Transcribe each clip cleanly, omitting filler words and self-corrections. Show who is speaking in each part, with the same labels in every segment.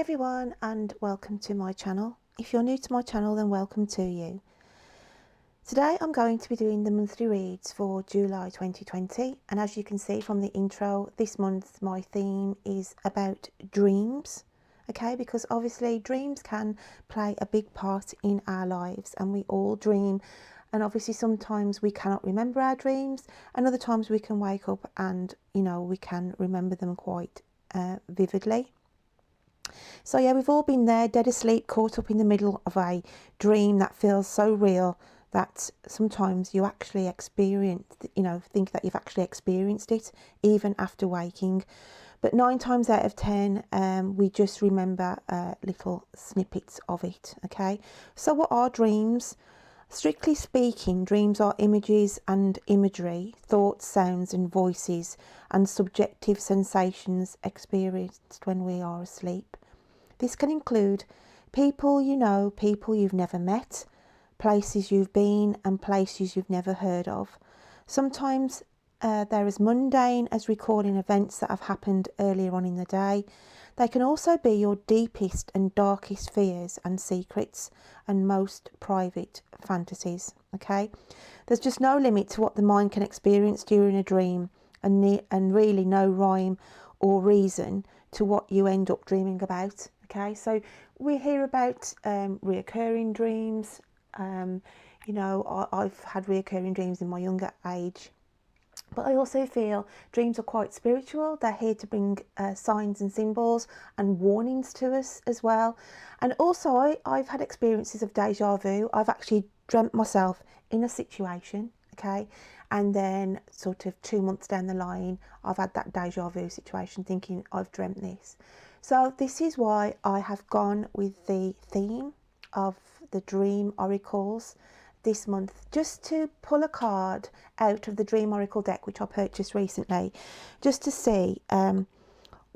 Speaker 1: everyone and welcome to my channel. If you're new to my channel, then welcome to you. Today I'm going to be doing the monthly reads for July 2020, and as you can see from the intro, this month my theme is about dreams. Okay, because obviously dreams can play a big part in our lives and we all dream, and obviously sometimes we cannot remember our dreams and other times we can wake up and we can remember them quite vividly. So yeah, we've all been there, dead asleep, caught up in the middle of a dream that feels so real that sometimes you actually think that you've actually experienced it even after waking. But 9 times out of 10, we just remember little snippets of it. Okay, so what are dreams? Strictly speaking, dreams are images and imagery, thoughts, sounds and voices, and subjective sensations experienced when we are asleep. This can include people you know, people you've never met, places you've been and places you've never heard of. Sometimes they're as mundane as recalling events that have happened earlier on in the day. They can also be your deepest and darkest fears and secrets and most private fantasies. Okay, there's just no limit to what the mind can experience during a dream, and really no rhyme or reason to what you end up dreaming about. Okay, so we hear about reoccurring dreams. I've had reoccurring dreams in my younger age, but I also feel dreams are quite spiritual. They're here to bring signs and symbols and warnings to us as well. And also I've had experiences of deja vu. I've actually dreamt myself in a situation, okay, and then sort of 2 months down the line I've had that deja vu situation thinking I've dreamt this. So this is why I have gone with the theme of the dream oracles this month, just to pull a card out of the dream oracle deck which I purchased recently, just to see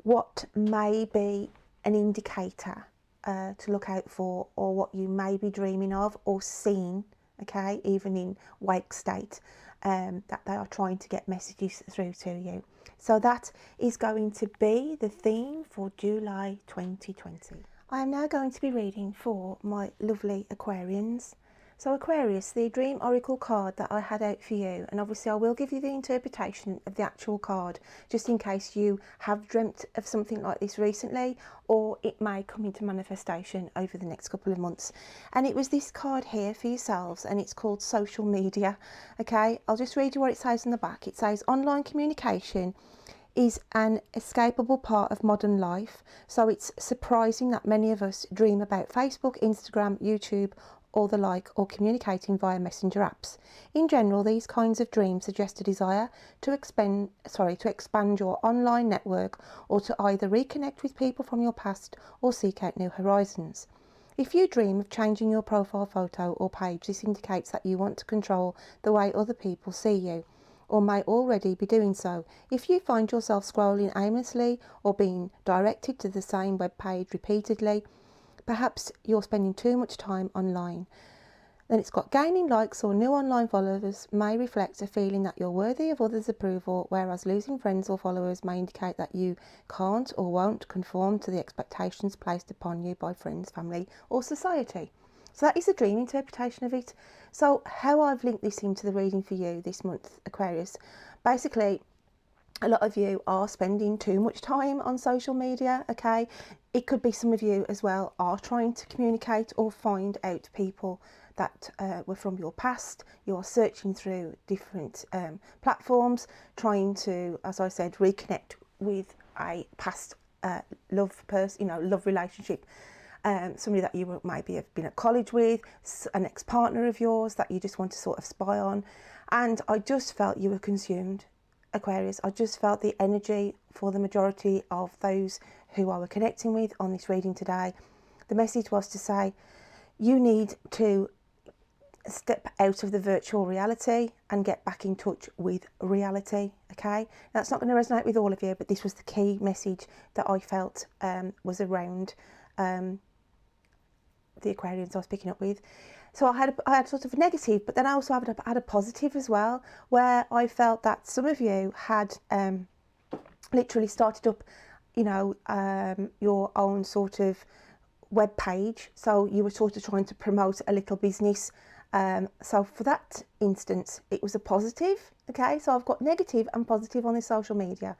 Speaker 1: what may be an indicator to look out for, or what you may be dreaming of or seeing, okay, even in wake state, that they are trying to get messages through to you. So that is going to be the theme for July 2020. I am now going to be reading for my lovely Aquarians. So Aquarius, the dream oracle card that I had out for you, and obviously I will give you the interpretation of the actual card just in case you have dreamt of something like this recently, or it may come into manifestation over the next couple of months. And it was this card here for yourselves, and it's called social media. Okay, I'll just read you what it says on the back. It says online communication is an escapable part of modern life, so it's surprising that many of us dream about Facebook, Instagram, YouTube or the like, or communicating via messenger apps. In general, these kinds of dreams suggest a desire to expand your online network, or to either reconnect with people from your past or seek out new horizons. If you dream of changing your profile photo or page, this indicates that you want to control the way other people see you, or may already be doing so. If you find yourself scrolling aimlessly or being directed to the same web page repeatedly, perhaps you're spending too much time online. Then it's got gaining likes or new online followers may reflect a feeling that you're worthy of others' approval, whereas losing friends or followers may indicate that you can't or won't conform to the expectations placed upon you by friends, family or society. So that is the dream interpretation of it. So how I've linked this into the reading for you this month, Aquarius, basically a lot of you are spending too much time on social media. Okay, it could be some of you as well are trying to communicate or find out people that were from your past. You're searching through different platforms, trying to, as I said, reconnect with a past love relationship. Somebody that you maybe have been at college with, an ex-partner of yours that you just want to sort of spy on. And I just felt you were consumed, Aquarius. I just felt the energy for the majority of those who I were connecting with on this reading today. The message was to say you need to step out of the virtual reality and get back in touch with reality. Okay, that's not going to resonate with all of you, but this was the key message that I felt was around the Aquarians I was picking up with. So I had sort of a negative, but then I also had a positive as well, where I felt that some of you had literally started up you know, your own sort of web page, so you were sort of trying to promote a little business. So for that instance, it was a positive. Okay, so I've got negative and positive on this social media.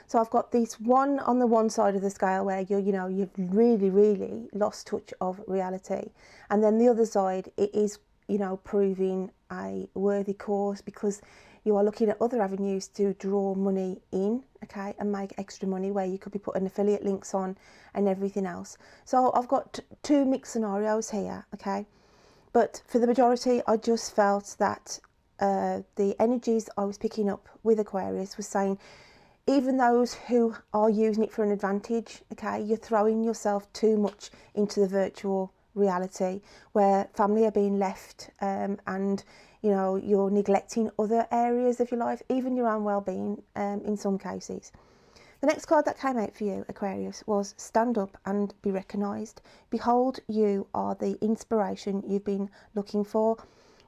Speaker 1: So I've got this one on the one side of the scale where you've really lost touch of reality, and then the other side, it is, you know, proving a worthy cause, because you are looking at other avenues to draw money in, okay, and make extra money, where you could be putting affiliate links on and everything else. So I've got two mixed scenarios here, okay, but for the majority, I just felt that the energies I was picking up with Aquarius was saying, even those who are using it for an advantage, okay, you're throwing yourself too much into the virtual reality where family are being left, and you know, you're neglecting other areas of your life, even your own well-being, in some cases. The next card that came out for you, Aquarius, was stand up and be recognised. Behold, you are the inspiration you've been looking for.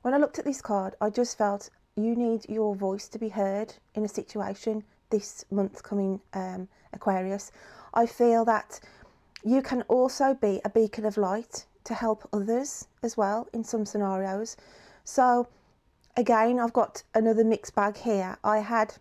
Speaker 1: When I looked at this card, I just felt you need your voice to be heard in a situation this month coming, Aquarius. I feel that you can also be a beacon of light to help others as well in some scenarios. So again, I've got another mixed bag here. I had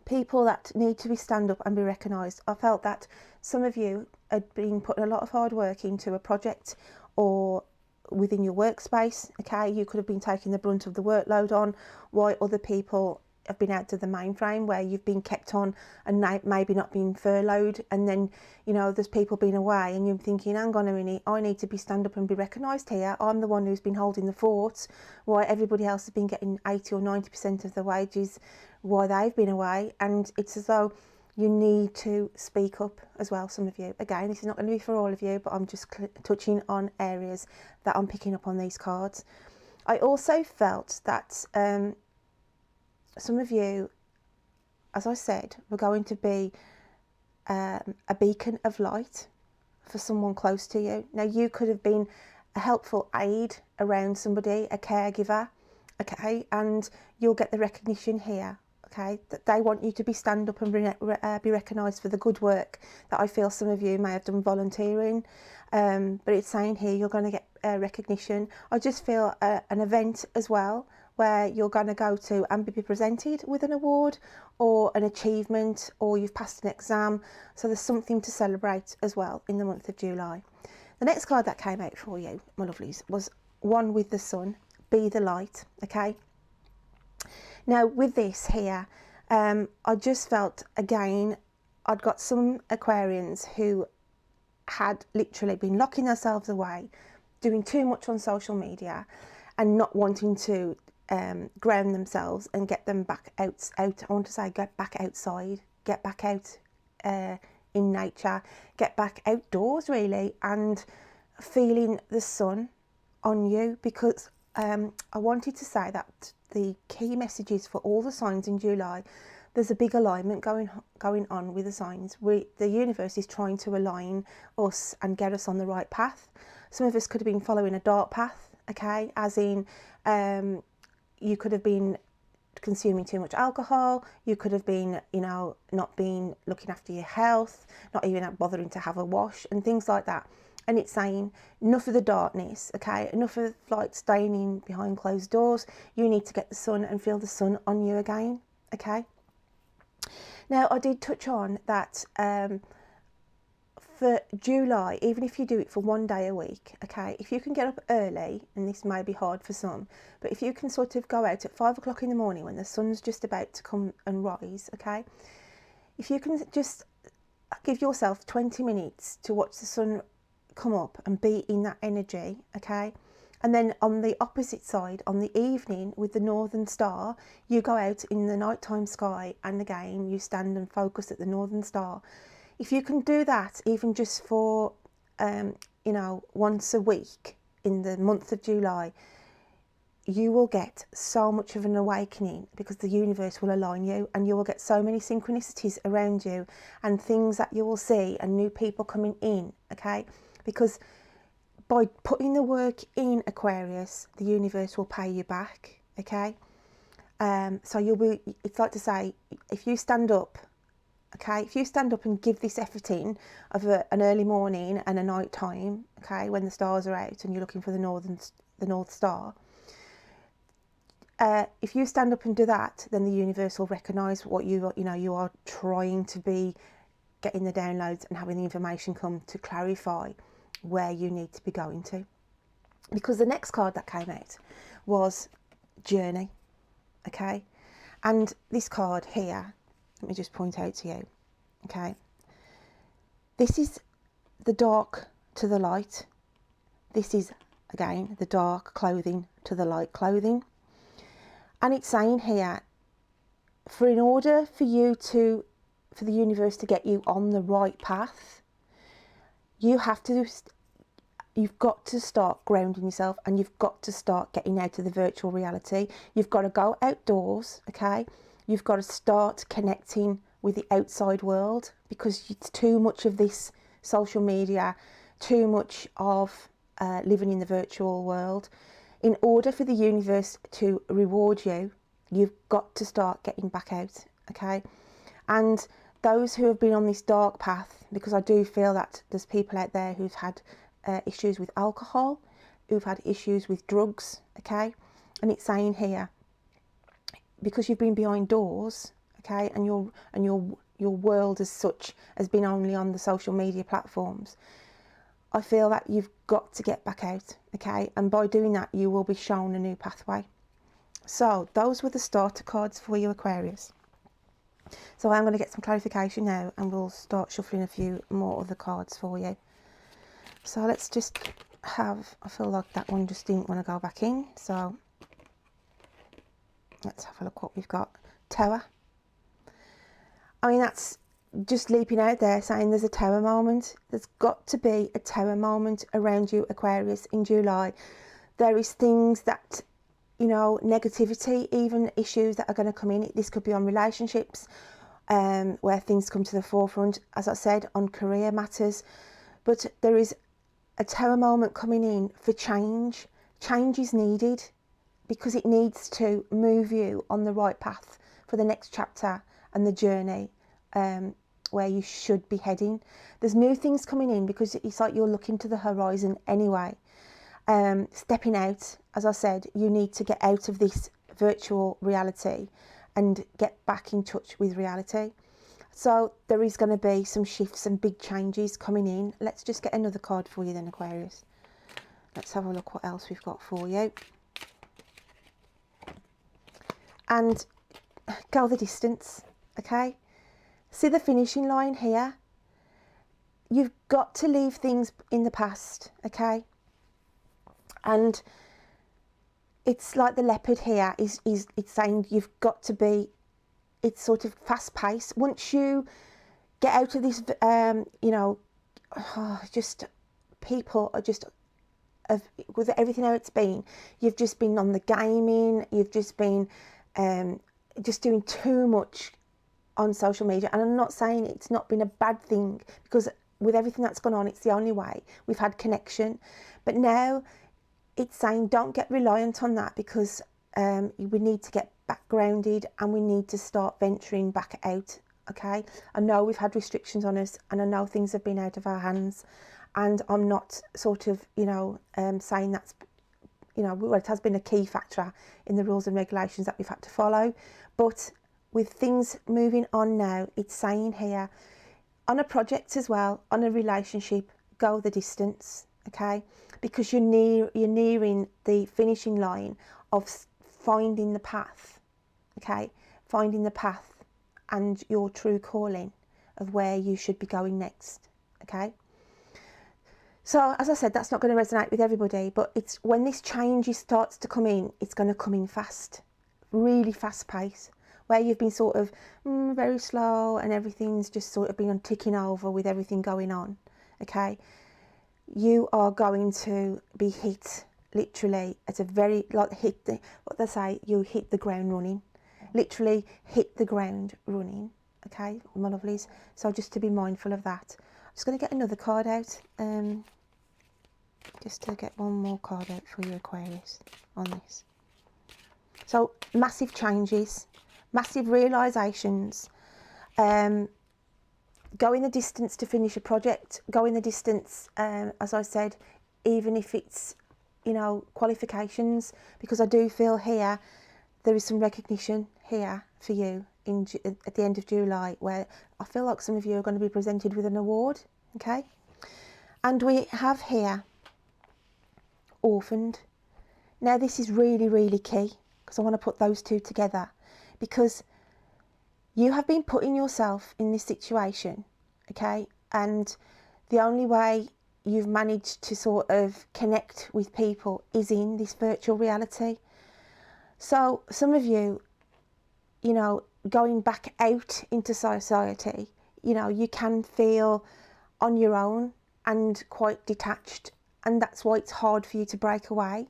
Speaker 1: people that need to be stand up and be recognised. I felt that some of you had been putting a lot of hard work into a project or within your workspace, okay, you could have been taking the brunt of the workload on, while other people have been out to the mainframe where you've been kept on and maybe not been furloughed, and then, you know, there's people being away and you're thinking, hang on a minute, I need to be stand up and be recognised here. I'm the one who's been holding the fort, while everybody else has been getting 80 or 90% of the wages while they've been away. And it's as though you need to speak up as well, some of you. Again, this is not going to be for all of you, but I'm just touching on areas that I'm picking up on these cards. I also felt that some of you, as I said, were going to be a beacon of light for someone close to you. Now, you could have been a helpful aid around somebody, a caregiver, okay, and you'll get the recognition here, okay, that they want you to be stand up and be recognised for the good work that I feel some of you may have done volunteering, but it's saying here you're going to get recognition. I just feel an event as well where you're going to go to and be presented with an award or an achievement, or you've passed an exam. So there's something to celebrate as well in the month of July. The next card that came out for you, my lovelies, was one with the sun. Be the light, okay? Now with this here, I just felt, again, I'd got some Aquarians who had literally been locking themselves away, doing too much on social media and not wanting to ground themselves and get them back out. I want to say get back outside, get back out in nature, get back outdoors really, and feeling the sun on you, because I wanted to say that the key messages for all the signs in July, there's a big alignment going on with the signs. The universe is trying to align us and get us on the right path. Some of us could have been following a dark path, okay, as in you could have been consuming too much alcohol, you could have been, you know, not been looking after your health, not even bothering to have a wash and things like that. And it's saying enough of the darkness, okay, enough of like staying in behind closed doors. You need to get the sun and feel the sun on you again, okay. Now I did touch on that for July, even if you do it for one day a week, okay, if you can get up early, and this may be hard for some, but if you can sort of go out at 5 o'clock in the morning when the sun's just about to come and rise, okay, if you can just give yourself 20 minutes to watch the sun come up and be in that energy, okay, and then on the opposite side, on the evening with the northern star, you go out in the nighttime sky and again you stand and focus at the northern star. If you can do that, even just for, you know, once a week in the month of July, you will get so much of an awakening, because the universe will align you and you will get so many synchronicities around you and things that you will see and new people coming in, okay? Because by putting the work in, Aquarius, the universe will pay you back, okay? So you'll be, it's like to say, if you stand up Okay, if you stand up and give this effort in of an early morning and a night time, okay, when the stars are out and you're looking for the North Star, if you stand up and do that, then the universe will recognise what you are trying to be, getting the downloads and having the information come to clarify where you need to be going to. Because the next card that came out was Journey, okay? And this card here, let me just point out to you, okay? This is the dark to the light. This is, again, the dark clothing to the light clothing. And it's saying here, in order for the universe to get you on the right path, you've got to start grounding yourself, and you've got to start getting out of the virtual reality. You've got to go outdoors, okay? You've got to start connecting with the outside world, because it's too much of this social media, too much of living in the virtual world. In order for the universe to reward you, you've got to start getting back out, okay? And those who have been on this dark path, because I do feel that there's people out there who've had issues with alcohol, who've had issues with drugs, okay? And it's saying here, because you've been behind doors, okay, and your world as such has been only on the social media platforms, I feel that you've got to get back out, okay? And by doing that, you will be shown a new pathway. So those were the starter cards for you, Aquarius. So I'm going to get some clarification now, and we'll start shuffling a few more other cards for you. So let's just have, I feel like that one just didn't want to go back in. So let's have a look what we've got. Tower. I mean, that's just leaping out there saying there's a tower moment. There's got to be a tower moment around you, Aquarius, in July. There is things that, negativity, even issues that are going to come in. This could be on relationships, where things come to the forefront, as I said, on career matters. But there is a tower moment coming in for change. Change is needed because it needs to move you on the right path for the next chapter and the journey where you should be heading. There's new things coming in because it's like you're looking to the horizon anyway. Stepping out, as I said, you need to get out of this virtual reality and get back in touch with reality. So there is going to be some shifts and big changes coming in. Let's just get another card for you then, Aquarius. Let's have a look what else we've got for you. And go the distance, okay? See the finishing line here? You've got to leave things in the past, okay? And it's like the leopard here it's saying you've got to be, it's sort of fast paced. Once you get out of this, just people are just, with everything how it's been, you've just been on the gaming, you've just been just doing too much on social media. And I'm not saying it's not been a bad thing, because with everything that's gone on, it's the only way we've had connection. But now it's saying don't get reliant on that, because we need to get back grounded and we need to start venturing back out, okay? I know we've had restrictions on us, and I know things have been out of our hands, and I'm not sort of, saying that's, well, it has been a key factor in the rules and regulations that we've had to follow. But with things moving on now, it's saying here, on a project as well, on a relationship, go the distance, okay? Because you're nearing the finishing line of finding the path, okay? Finding the path and your true calling of where you should be going next, okay? So, as I said, that's not going to resonate with everybody, but it's when this change starts to come in, it's going to come in fast, really fast pace, where you've been sort of very slow and everything's just sort of been ticking over with everything going on, okay? You are going to be hit literally at a very, like what they say, you hit the ground running, literally hit the ground running, okay, my lovelies? So just to be mindful of that. I'm just going to get another card out, just to get one more card out for you, Aquarius, on this. So massive changes, massive realisations, Going the distance to finish a project, going the distance, as I said, even if it's, you know, qualifications, because I do feel here there is some recognition here for you at the end of July, where I feel like some of you are going to be presented with an award, okay? And we have here orphaned. Now this is really, really key, because I want to put those two together, because you have been putting yourself in this situation, okay? And the only way you've managed to sort of connect with people is in this virtual reality. So some of you, you know, going back out into society, you know, you can feel on your own and quite detached, and that's why it's hard for you to break away.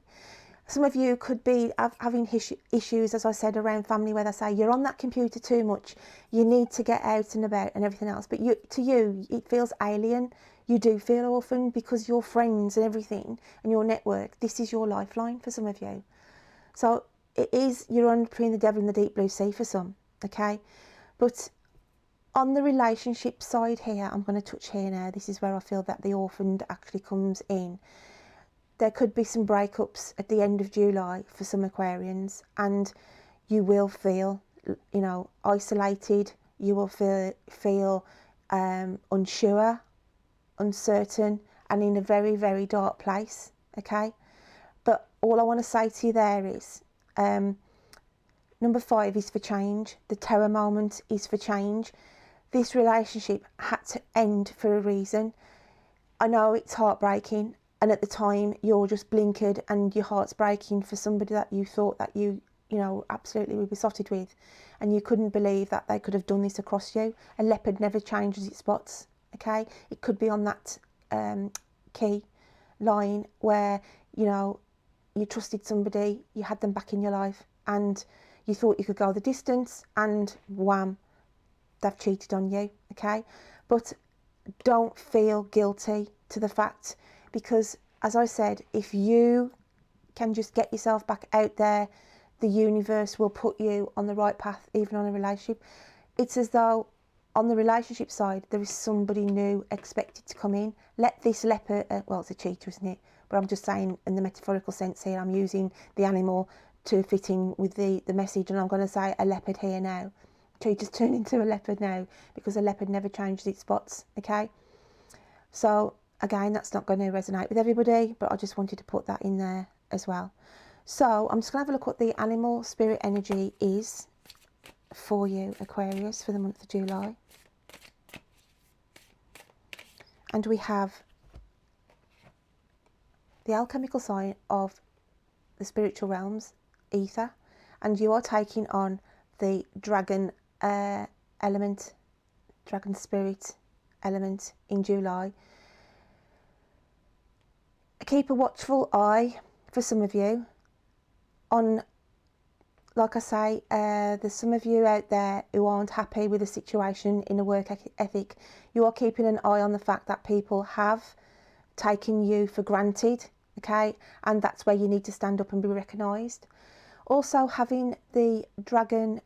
Speaker 1: Some of you could be having issues, as I said, around family, where they say you're on that computer too much, you need to get out and about and everything else. But to you, it feels alien. You do feel orphaned because your friends and everything and your network, this is your lifeline for some of you. So it is, you're on between the devil and the deep blue sea for some, okay? But on the relationship side here, I'm going to touch here now. This is where I feel that the orphaned actually comes in. There could be some breakups at the end of July for some Aquarians, and you will feel, you know, isolated. You will feel unsure, uncertain, and in a very, very dark place, okay? But all I want to say to you there is, number 5 is for change. The terror moment is for change. This relationship had to end for a reason. I know it's heartbreaking, and at the time you're just blinkered and your heart's breaking for somebody that you thought that you know, absolutely were besotted with, and you couldn't believe that they could have done this across you. A leopard never changes its spots, okay? It could be on that key line where, you know, you trusted somebody, you had them back in your life, and you thought you could go the distance, and wham, they've cheated on you, okay? But don't feel guilty to the fact, because as I said, if you can just get yourself back out there, the universe will put you on the right path, even on a relationship. It's as though on the relationship side, there is somebody new expected to come in. Let this leopard, well, it's a cheater, isn't it? But I'm just saying in the metaphorical sense here, I'm using the animal to fit in with the message, and I'm going to say a leopard here now. Cheater's turned into a leopard now, because a leopard never changes its spots, okay? So again, that's not going to resonate with everybody, but I just wanted to put that in there as well. So I'm just going to have a look what the animal spirit energy is for you, Aquarius, for the month of July. And we have the alchemical sign of the spiritual realms, ether, and you are taking on the dragon element, dragon spirit element in July. Keep a watchful eye for some of you on, like I say, there's some of you out there who aren't happy with the situation in a work ethic. You are keeping an eye on the fact that people have taken you for granted, okay? And that's where you need to stand up and be recognised. Also, having the dragon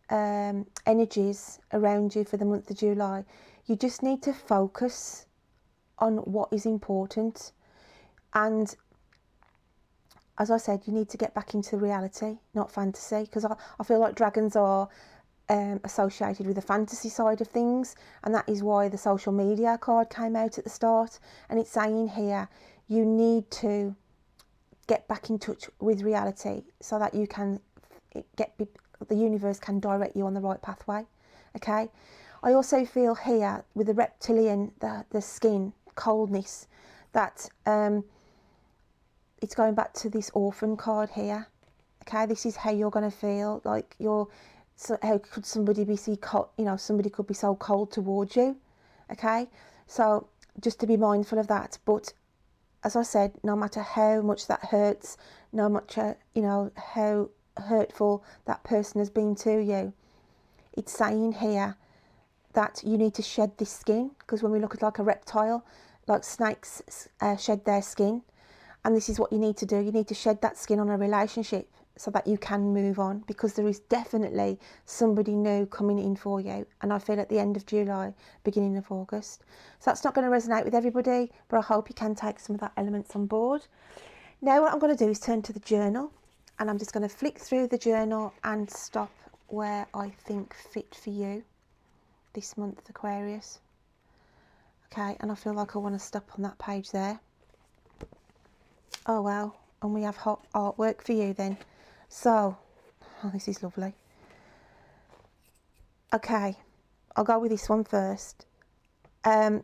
Speaker 1: energies around you for the month of July, you just need to focus on what is important. And as I said, you need to get back into reality, not fantasy, because I feel like dragons are associated with the fantasy side of things, and that is why the social media card came out at the start. And it's saying here, you need to get back in touch with reality so that you can the universe can direct you on the right pathway, okay? I also feel here with the reptilian, the skin, coldness, that it's going back to this orphan card here, okay? This is how you're going to feel, like so how could somebody be somebody could be so cold towards you, okay? So just to be mindful of that. But as I said, no matter how much that hurts, no matter how hurtful that person has been to you, it's saying here that you need to shed this skin, because when we look at like a reptile, like snakes shed their skin, and this is what you need to do. You need to shed that skin on a relationship, so that you can move on, because there is definitely somebody new coming in for you. And I feel at the end of July, beginning of August. So that's not going to resonate with everybody, but I hope you can take some of that elements on board. Now what I'm going to do is turn to the journal, and I'm just going to flick through the journal and stop where I think fit for you this month, Aquarius. Okay, and I feel like I want to stop on that page there. Oh wow, and we have hot artwork for you then. So, oh, this is lovely. Okay, I'll go with this one first. I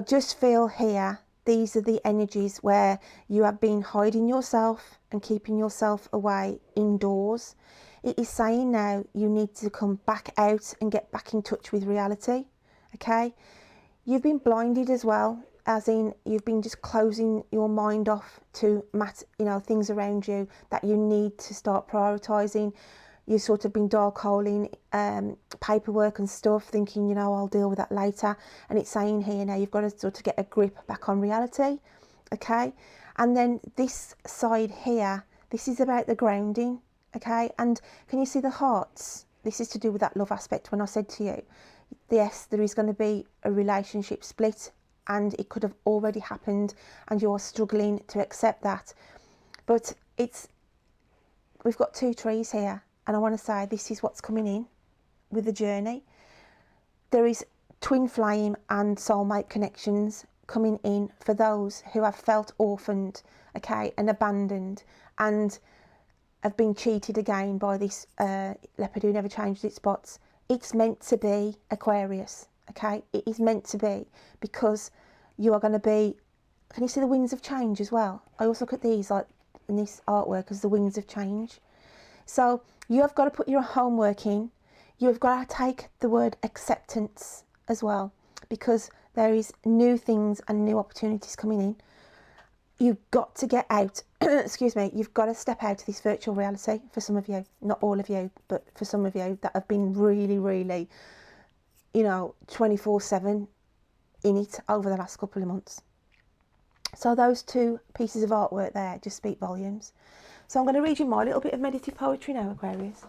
Speaker 1: just feel here, these are the energies where you have been hiding yourself and keeping yourself away indoors. It is saying now you need to come back out and get back in touch with reality. Okay, you've been blinded as well, as in you've been just closing your mind off to things around you that you need to start prioritising. You've sort of been dark holing paperwork and stuff, thinking, I'll deal with that later. And it's saying here now you've got to sort of get a grip back on reality. Okay, and then this side here, this is about the grounding. Okay, and can you see the hearts? This is to do with that love aspect. When I said to you, yes, there is going to be a relationship split, and it could have already happened, and you're struggling to accept that. But we've got two trees here, and I want to say this is what's coming in with the journey. There is twin flame and soulmate connections coming in for those who have felt orphaned, okay, and abandoned, and have been cheated again by this leopard who never changed its spots. It's meant to be, Aquarius, okay? It is meant to be, because you are going to be, can you see the winds of change as well? I also look at these, like in this artwork, as the winds of change. So you have got to put your homework in. You have got to take the word acceptance as well, because there is new things and new opportunities coming in. You've got to get out, excuse me, you've got to step out of this virtual reality for some of you, not all of you, but for some of you that have been really, really, 24/7 in it over the last couple of months. So those two pieces of artwork there just speak volumes. So I'm going to read you my little bit of meditative poetry now, Aquarius.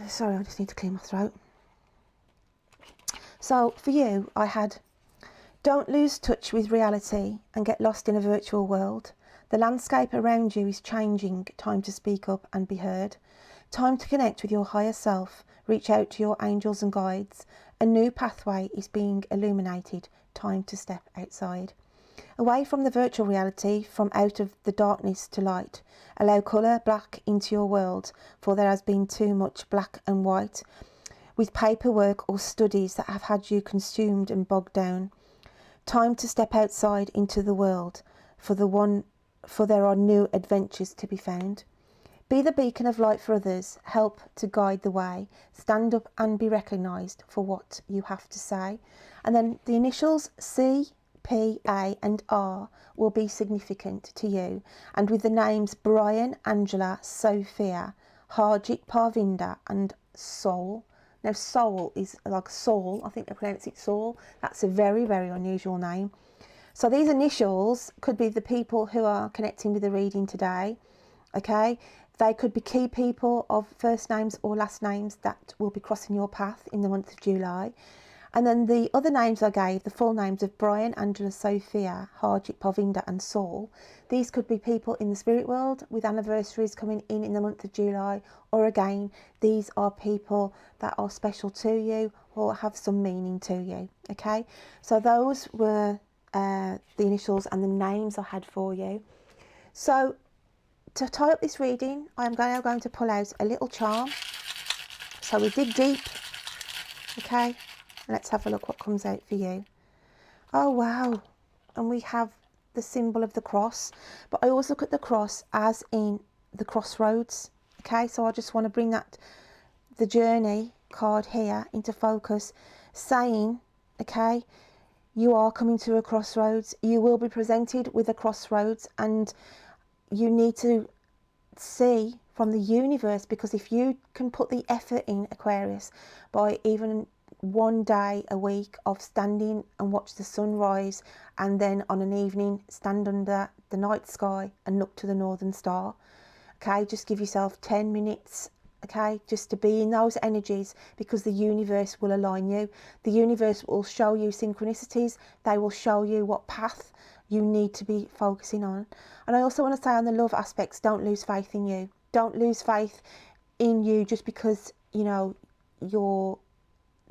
Speaker 1: Sorry, I just need to clear my throat. So for you, I had, don't lose touch with reality and get lost in a virtual world. The landscape around you is changing. Time to speak up and be heard. Time to connect with your higher self. Reach out to your angels and guides. A new pathway is being illuminated. Time to step outside. Away from the virtual reality, from out of the darkness to light. Allow colour black into your world, for there has been too much black and white, with paperwork or studies that have had you consumed and bogged down. Time to step outside into the world, for there are new adventures to be found. Be the beacon of light for others, help to guide the way, stand up and be recognised for what you have to say. And then the initials C, P, A and R will be significant to you. And with the names Brian, Angela, Sophia, Harjit, Parvinda and Soul. Now Soul is like Saul, I think they pronounce it Saul. That's a very, very unusual name. So these initials could be the people who are connecting with the reading today, okay? They could be key people of first names or last names that will be crossing your path in the month of July. And then the other names I gave, the full names of Brian, Angela, Sophia, Harjit, Parvinda and Saul, these could be people in the spirit world with anniversaries coming in the month of July, or again, these are people that are special to you or have some meaning to you, okay? So those were the initials and the names I had for you. So to tie up this reading, I am now going to pull out a little charm. So we dig deep, okay? Let's have a look what comes out for you. Oh wow, and we have the symbol of the cross, but I always look at the cross as in the crossroads, okay? So I just want to bring the journey card here into focus, saying, okay, you are coming to a crossroads. You will be presented with a crossroads, and you need to see from the universe, because if you can put the effort in, Aquarius, by even one day a week of standing and watch the sun rise, and then on an evening stand under the night sky and look to the northern star, Okay, just give yourself 10 minutes, okay, just to be in those energies, because the universe will align you. The universe will show you synchronicities. They will show you what path you need to be focusing on. And I also want to say on the love aspects, don't lose faith in you. Don't lose faith in you just because, you know, you're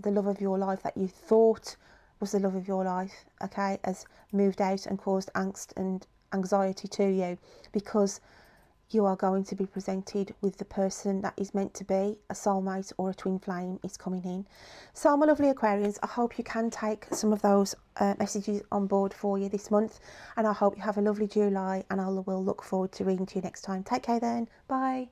Speaker 1: the love of your life that you thought was the love of your life, okay, has moved out and caused angst and anxiety to you, because you are going to be presented with the person that is meant to be a soulmate, or a twin flame is coming in. So my lovely Aquarians, I hope you can take some of those messages on board for you this month, and I hope you have a lovely July, and I will look forward to reading to you next time. Take care then, bye.